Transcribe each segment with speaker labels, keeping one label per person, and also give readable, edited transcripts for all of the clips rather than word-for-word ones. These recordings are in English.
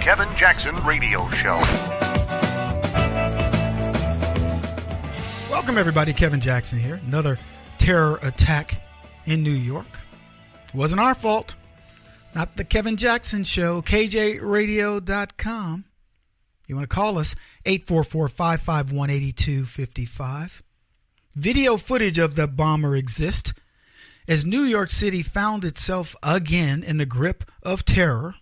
Speaker 1: Kevin Jackson Radio Show.
Speaker 2: Welcome, everybody. Kevin Jackson here. Another terror attack in New York. It wasn't our fault. Not the Kevin Jackson Show. KJRadio.com. You want to call us, 844-551-8255. Video footage of the bomber exists as New York City found itself again in the grip of terror.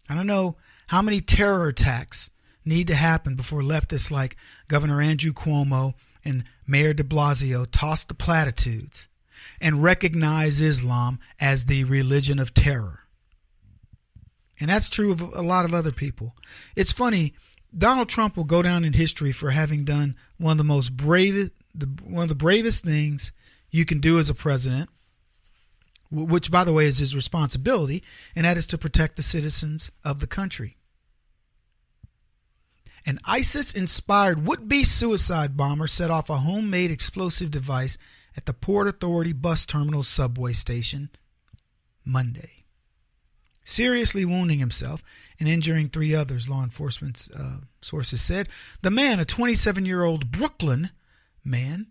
Speaker 2: I don't know how many terror attacks need to happen before leftists like Governor Andrew Cuomo and Mayor de Blasio toss the platitudes and recognize Islam as the religion of terror. And that's true of a lot of other people. It's funny, Donald Trump will go down in history for having done one of the bravest things you can do as a president, which, by the way, is his responsibility, and that is to protect the citizens of the country. An ISIS-inspired would-be suicide bomber set off a homemade explosive device at the Port Authority bus terminal subway station Monday, seriously wounding himself and injuring 3 others, law enforcement sources said. The man, a 27-year-old Brooklyn man,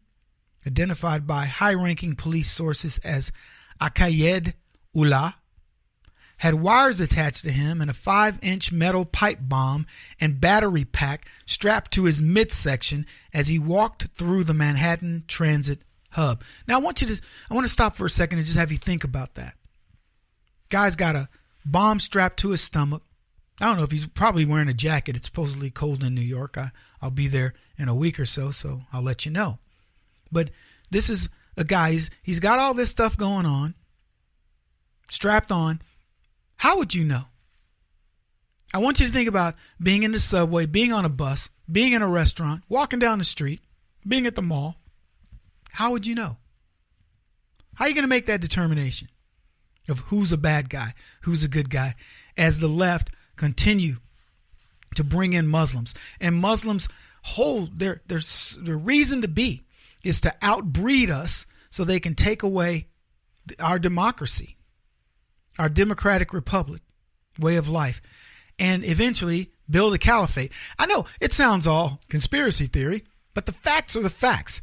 Speaker 2: identified by high-ranking police sources as Akayed Ullah, had wires attached to him and a 5-inch metal pipe bomb and battery pack strapped to his midsection as he walked through the Manhattan Transit hub. Now, I want to stop for a second and just have you think about that. Guy's got a bomb strapped to his stomach. I don't know if he's probably wearing a jacket. It's supposedly cold in New York. I'll be there in a week or so I'll let you know. But this is a guy, he's got all this stuff going on, strapped on. How would you know? I want you to think about being in the subway, being on a bus, being in a restaurant, walking down the street, being at the mall. How would you know? How are you going to make that determination of who's a bad guy, who's a good guy, as the left continue to bring in Muslims? And Muslims hold their reason to be is to outbreed us so they can take away our democracy, our democratic republic way of life, and eventually build a caliphate. I know it sounds all conspiracy theory, but the facts are the facts.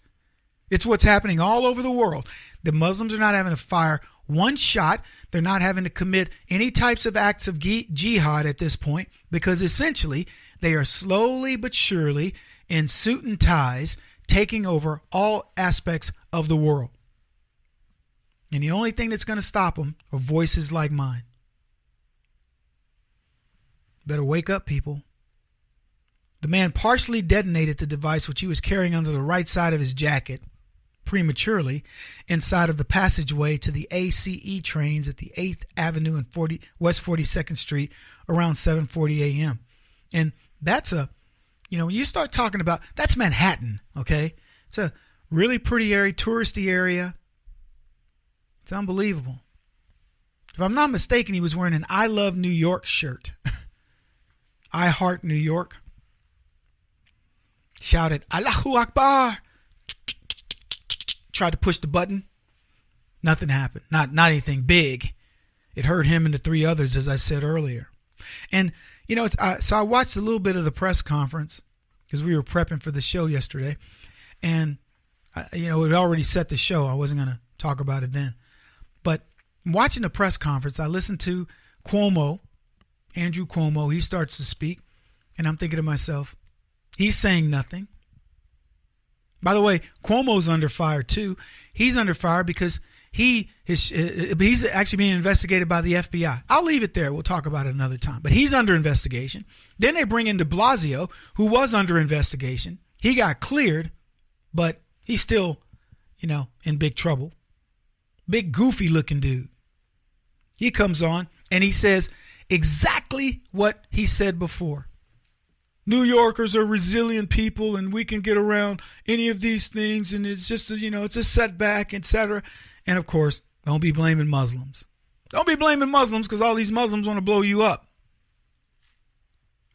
Speaker 2: It's what's happening all over the world. The Muslims are not having to fire one shot. They're not having to commit any types of acts of jihad at this point, because essentially they are slowly but surely in suit and ties taking over all aspects of the world. And the only thing that's going to stop them are voices like mine. Better wake up, people. The man partially detonated the device, which he was carrying under the right side of his jacket, prematurely inside of the passageway to the ACE trains at the 8th Avenue and West 42nd Street around 7:40 a.m. And that's when you start talking about, that's Manhattan, okay? It's a really pretty area, touristy area. It's unbelievable. If I'm not mistaken, he was wearing an I Love New York shirt. I Heart New York. Shouted, Allahu Akbar. Tried to push the button. Nothing happened. Not anything big. It hurt him and the 3 others, as I said earlier. And, so I watched a little bit of the press conference because we were prepping for the show yesterday. And, it already set the show. I wasn't going to talk about it then. But watching the press conference, I listened to Cuomo, Andrew Cuomo. He starts to speak. And I'm thinking to myself, he's saying nothing. By the way, Cuomo's under fire too. He's under fire because he's actually being investigated by the FBI. I'll leave it there. We'll talk about it another time. But he's under investigation. Then they bring in de Blasio, who was under investigation. He got cleared, but he's still, in big trouble. Big goofy looking dude. He comes on and he says exactly what he said before. New Yorkers are resilient people and we can get around any of these things, and it's just, it's a setback, etc. And of course, don't be blaming Muslims. Don't be blaming Muslims because all these Muslims want to blow you up.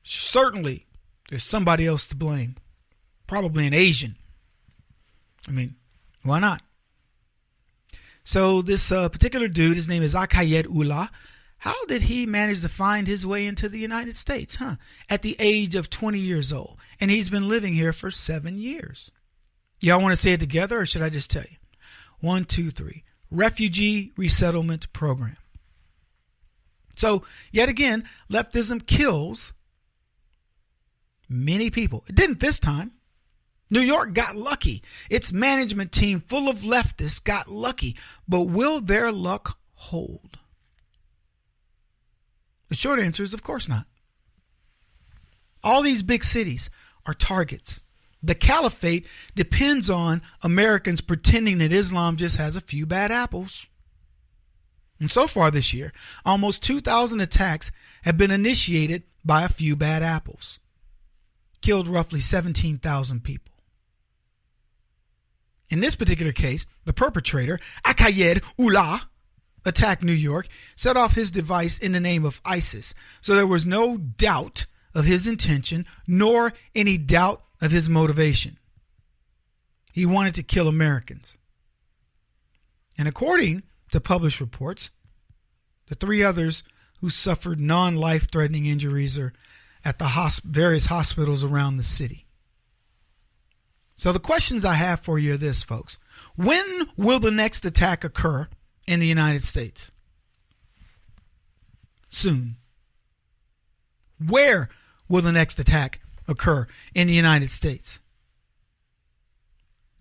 Speaker 2: Certainly, there's somebody else to blame. Probably an Asian. I mean, why not? So this particular dude, his name is Akayed Ullah, how did he manage to find his way into the United States, at the age of 20 years old? And he's been living here for 7 years. Y'all want to say it together, or should I just tell you? 1, 2, 3. Refugee Resettlement Program. So, yet again, leftism kills many people. It didn't this time. New York got lucky. Its management team, full of leftists, got lucky. But will their luck hold? The short answer is, of course not. All these big cities are targets. The caliphate depends on Americans pretending that Islam just has a few bad apples. And so far this year, almost 2,000 attacks have been initiated by a few bad apples. Killed roughly 17,000 people. In this particular case, the perpetrator, Akayed Ullah, attacked New York, set off his device in the name of ISIS. So there was no doubt of his intention, nor any doubt of his motivation. He wanted to kill Americans. And according to published reports, the 3 others who suffered non-life-threatening injuries are at the various hospitals around the city. So the questions I have for you are this, folks. When will the next attack occur in the United States? Soon. Where will the next attack occur in the United States?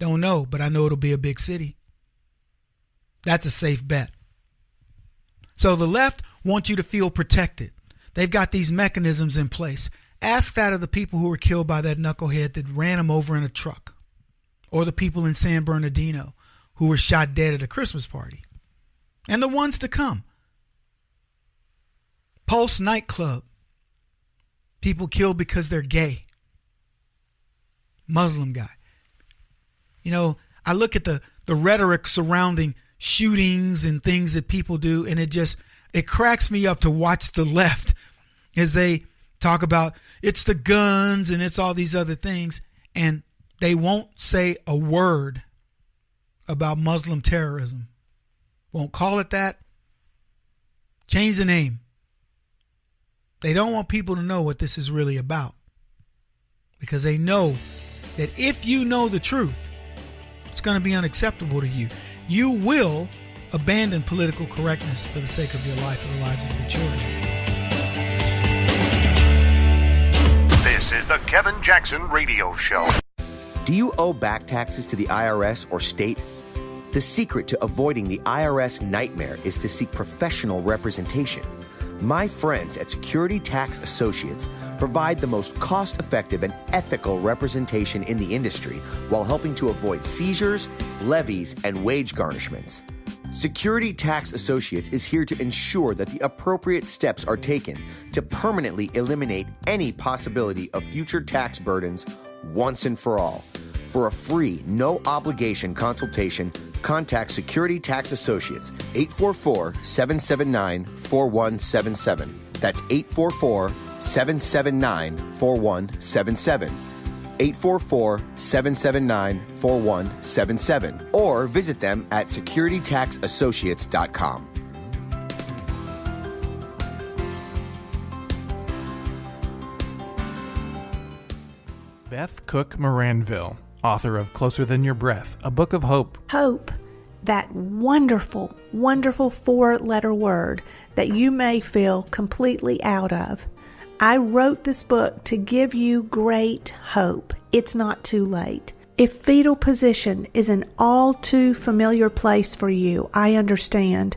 Speaker 2: Don't know, but I know it'll be a big city. That's a safe bet. So the left wants you to feel protected. They've got these mechanisms in place. Ask that of the people who were killed by that knucklehead that ran them over in a truck. Or the people in San Bernardino who were shot dead at a Christmas party. And the ones to come. Pulse nightclub. People killed because they're gay. Muslim guy. You know, I look at the rhetoric surrounding shootings and things that people do, and it cracks me up to watch the left as they talk about it's the guns and it's all these other things, and they won't say a word about Muslim terrorism. Won't call it that. Change the name. They don't want people to know what this is really about, because they know that if you know the truth, it's going to be unacceptable to you. You will abandon political correctness for the sake of your life and the lives of your children.
Speaker 1: This is the Kevin Jackson Radio Show.
Speaker 3: Do you owe back taxes to the IRS or state? The secret to avoiding the IRS nightmare is to seek professional representation. My friends at Security Tax Associates provide the most cost-effective and ethical representation in the industry while helping to avoid seizures, levies, and wage garnishments. Security Tax Associates is here to ensure that the appropriate steps are taken to permanently eliminate any possibility of future tax burdens once and for all. For a free, no-obligation consultation, contact Security Tax Associates, 844-779-4177. That's 844-779-4177. 844-779-4177. Or visit them at securitytaxassociates.com.
Speaker 4: Beth Cook Moranville, author of Closer Than Your Breath, a book of hope.
Speaker 5: Hope, that wonderful, wonderful 4-letter word that you may feel completely out of. I wrote this book to give you great hope. It's not too late. If fetal position is an all too familiar place for you, I understand.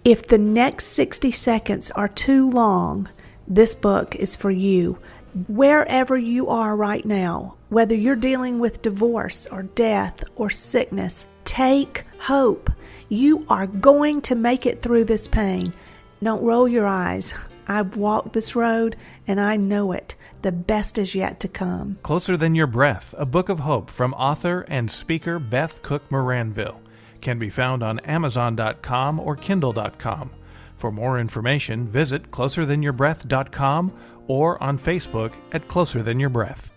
Speaker 5: If the next 60 seconds are too long, this book is for you. Wherever you are right now, whether you're dealing with divorce or death or sickness, take hope. You are going to make it through this pain. Don't roll your eyes. I've walked this road and I know it. The best is yet to come.
Speaker 4: Closer Than Your Breath, a book of hope from author and speaker Beth Cook Moranville, can be found on Amazon.com or Kindle.com. For more information, visit closerthanyourBreath.com or on Facebook at Closer Than Your Breath.